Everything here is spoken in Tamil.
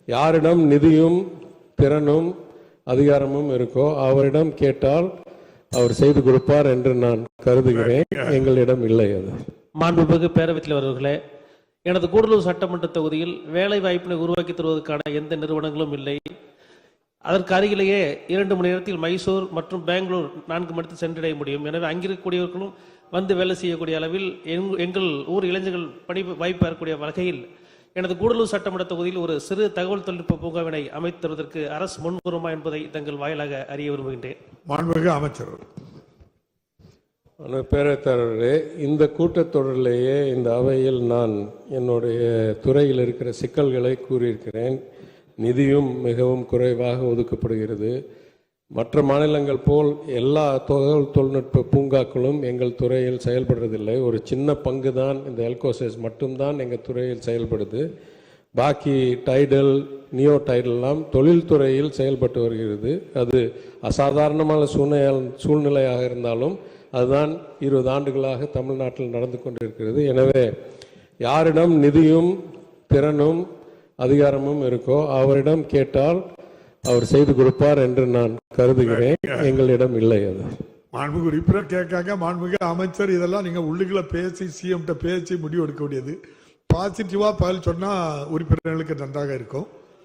யாரிடம் நிதியும் திறனும் அதிகாரமும் இருக்கோ அவரிடம் கேட்டால் அவர் செய்து கொடுப்பார் என்று நான் கருதுகிறேன். எங்களிடம் இல்லை. அது மாண்புமிகு பேரவைத் தலைவர்களே, எனது கூடலூர் சட்டமன்ற தொகுதியில் வேலை வாய்ப்பினை உருவாக்கி தருவதற்கான எந்த நிறுவனங்களும் இல்லை. அதற்கு அருகிலேயே 2 மணி நேரத்தில் மைசூர் மற்றும் பெங்களூர் 4 மணிக்கு சென்றடைய முடியும். எனவே அங்கிருக்கக்கூடியவர்களும் வந்து வேலை செய்யக்கூடிய அளவில் எங்கள் ஊர் இளைஞர்கள் பணி வாய்ப்பு பெறக்கூடிய வகையில் எனது கூடலூர் சட்டமன்ற தொகுதியில் ஒரு சிறு தகவல் தொழில்நுட்ப பூங்காவினை அமைத்து தருவதற்கு அரசு முன்வருமா என்பதை தங்கள் வாயிலாக அறிய விரும்புகின்றேன். மாண்புமிகு அமைச்சர். பேரவைத்தலைவர்களே, இந்த கூட்டத்தொடரிலேயே இந்த அவையில் நான் என்னுடைய துறையில் இருக்கிற சிக்கல்களை கூறியிருக்கிறேன். நிதியும் மிகவும் குறைவாக ஒதுக்கப்படுகிறது. மற்ற மாநிலங்கள் போல் எல்லா தகவல் தொழில்நுட்ப பூங்காக்களும் எங்கள் துறையில் செயல்படுறதில்லை. ஒரு சின்ன பங்கு தான் இந்த எல்கோசஸ் மட்டும்தான் எங்கள் துறையில் செயல்படுது. பாக்கி டைடல், நியோ டைடல்லாம் தொழில்துறையில் செயல்பட்டு வருகிறது. அது அசாதாரணமான சூழ்நிலையாக இருந்தாலும் அதுதான் 20 ஆண்டுகளாக தமிழ்நாட்டில் நடந்து கொண்டிருக்கிறது. எனவே யாரிடம் நிதியும் திறனும் அதிகாரமும் இருக்கோ அவரிடம் கேட்டால் அவர் செய்து கொடுப்பார் என்று நான் கருதுகிறேன். எங்களிடம் இல்லை. அது மாண்புமிகு உறுப்பினர் கேட்காங்க. மாண்புமிகு அமைச்சர், இதெல்லாம் நீங்க உள்ளுக்குள்ள பேசி சிஎம் பேசி முடிவு எடுக்க முடியாது. பாசிட்டிவா பதில் சொன்னா உறுப்பினர்களுக்கு நன்றாக இருக்கும்.